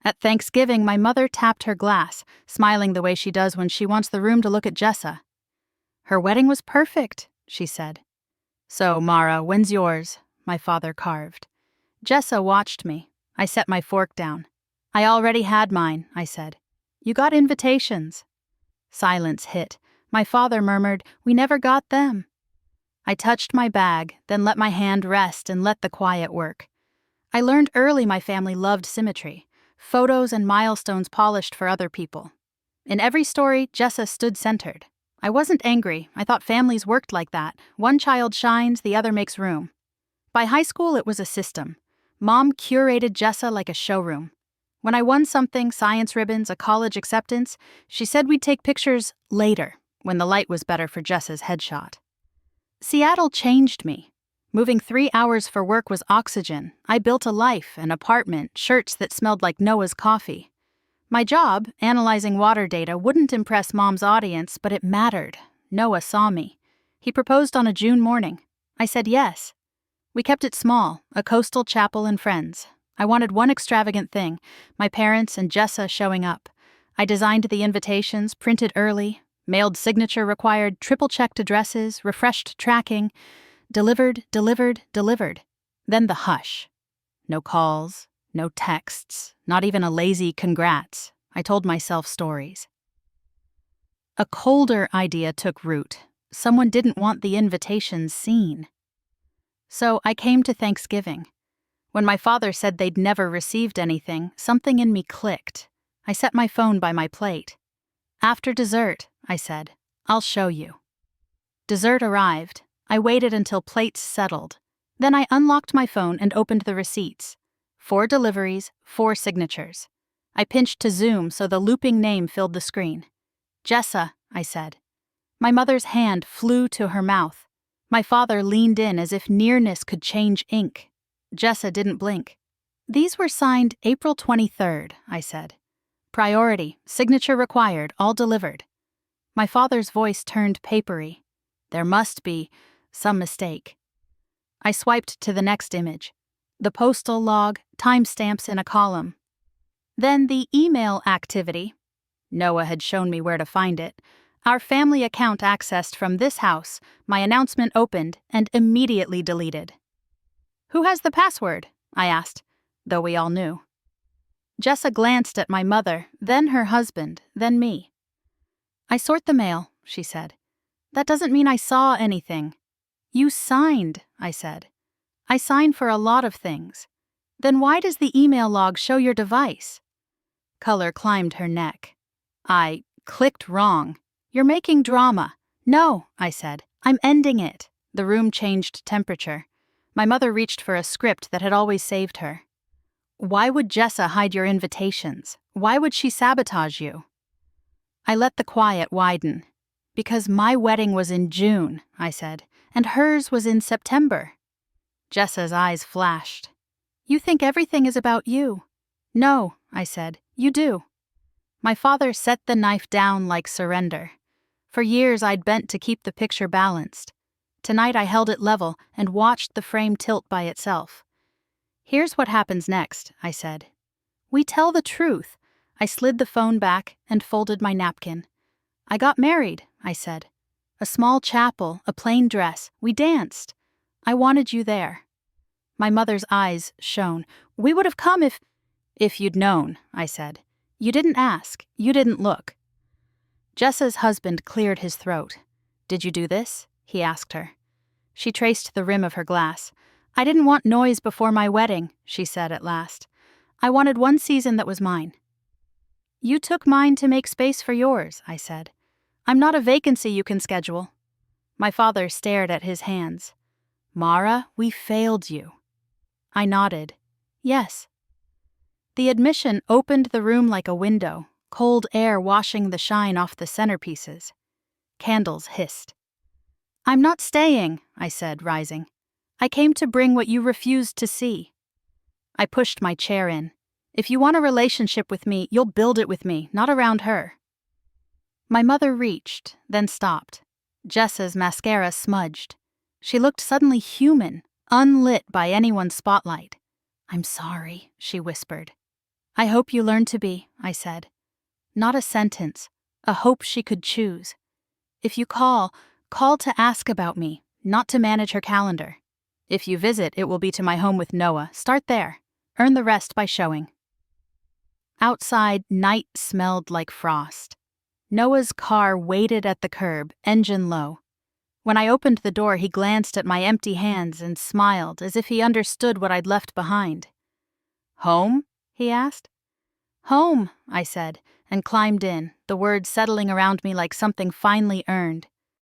At Thanksgiving, my mother tapped her glass, smiling the way she does when she wants the room to look at Jessa. "Her wedding was perfect," she said. "So, Mara, when's yours?" my father carved. Jessa watched me. I set my fork down. "I already had mine," I said. "You got invitations." Silence hit. My father murmured, "We never got them." I touched my bag, then let my hand rest and let the quiet work. I learned early my family loved symmetry, photos and milestones polished for other people. In every story, Jessa stood centered. I wasn't angry. I thought families worked like that. One child shines, the other makes room. By high school, it was a system. Mom curated Jessa like a showroom. When I won something, science ribbons, a college acceptance, she said we'd take pictures later, when the light was better for Jessa's headshot. Seattle changed me. Moving 3 hours for work was oxygen. I built a life, an apartment, shirts that smelled like Noah's coffee. My job, analyzing water data, wouldn't impress Mom's audience, but it mattered. Noah saw me. He proposed on a June morning. I said yes. We kept it small, a coastal chapel and friends. I wanted one extravagant thing, my parents and Jessa showing up. I designed the invitations, printed early, mailed signature required, triple-checked addresses, refreshed tracking. Delivered. Then the hush. No calls, no texts, not even a lazy congrats. I told myself stories. A colder idea took root. Someone didn't want the invitations seen. So I came to Thanksgiving. When my father said they'd never received anything, something in me clicked. I set my phone by my plate. "After dessert," I said, "I'll show you." Dessert arrived. I waited until plates settled. Then I unlocked my phone and opened the receipts. 4 deliveries, 4 signatures. I pinched to zoom so the looping name filled the screen. "Jessa," I said. My mother's hand flew to her mouth. My father leaned in as if nearness could change ink. Jessa didn't blink. "These were signed April 23rd, I said. "Priority, signature required, all delivered." My father's voice turned papery. "There must be some mistake." I swiped to the next image. The postal log, timestamps in a column. Then the email activity. Noah had shown me where to find it. Our family account accessed from this house, my announcement opened, and immediately deleted. "Who has the password?" I asked, though we all knew. Jessa glanced at my mother, then her husband, then me. "I sort the mail," she said. "That doesn't mean I saw anything." "You signed," I said. "I sign for a lot of things." "Then why does the email log show your device?" Color climbed her neck. I clicked wrong. "You're making drama." "No," I said. "I'm ending it." The room changed temperature. My mother reached for a script that had always saved her. "Why would Jessa hide your invitations? Why would she sabotage you?" I let the quiet widen. "Because my wedding was in June," I said, "and hers was in September." Jessa's eyes flashed. "You think everything is about you." "No," I said, "you do." My father set the knife down like surrender. For years I'd bent to keep the picture balanced. Tonight I held it level and watched the frame tilt by itself. "Here's what happens next," I said. "We tell the truth." I slid the phone back and folded my napkin. "I got married," I said. "A small chapel, a plain dress. We danced. I wanted you there." My mother's eyes shone. "We would have come if you'd known," I said. "You didn't ask. You didn't look." Jessa's husband cleared his throat. "Did you do this?" he asked her. She traced the rim of her glass. "I didn't want noise before my wedding," she said at last. "I wanted one season that was mine." "You took mine to make space for yours," I said. "I'm not a vacancy you can schedule." My father stared at his hands. "Mara, we failed you." I nodded. "Yes." The admission opened the room like a window, cold air washing the shine off the centerpieces. Candles hissed. "I'm not staying," I said, rising. "I came to bring what you refused to see." I pushed my chair in. "If you want a relationship with me, you'll build it with me, not around her." My mother reached, then stopped. Jessa's mascara smudged. She looked suddenly human, unlit by anyone's spotlight. "I'm sorry," she whispered. I hope you learn to be, I said. Not a sentence, a hope she could choose. If you call to ask about me, not to manage her calendar. If you visit, it will be to my home with Noah. Start there. Earn the rest by showing. Outside, night smelled like frost. Noah's car waited at the curb, engine low. When I opened the door, he glanced at my empty hands and smiled, as if he understood what I'd left behind. Home? He asked. Home, I said, and climbed in, the words settling around me like something finally earned.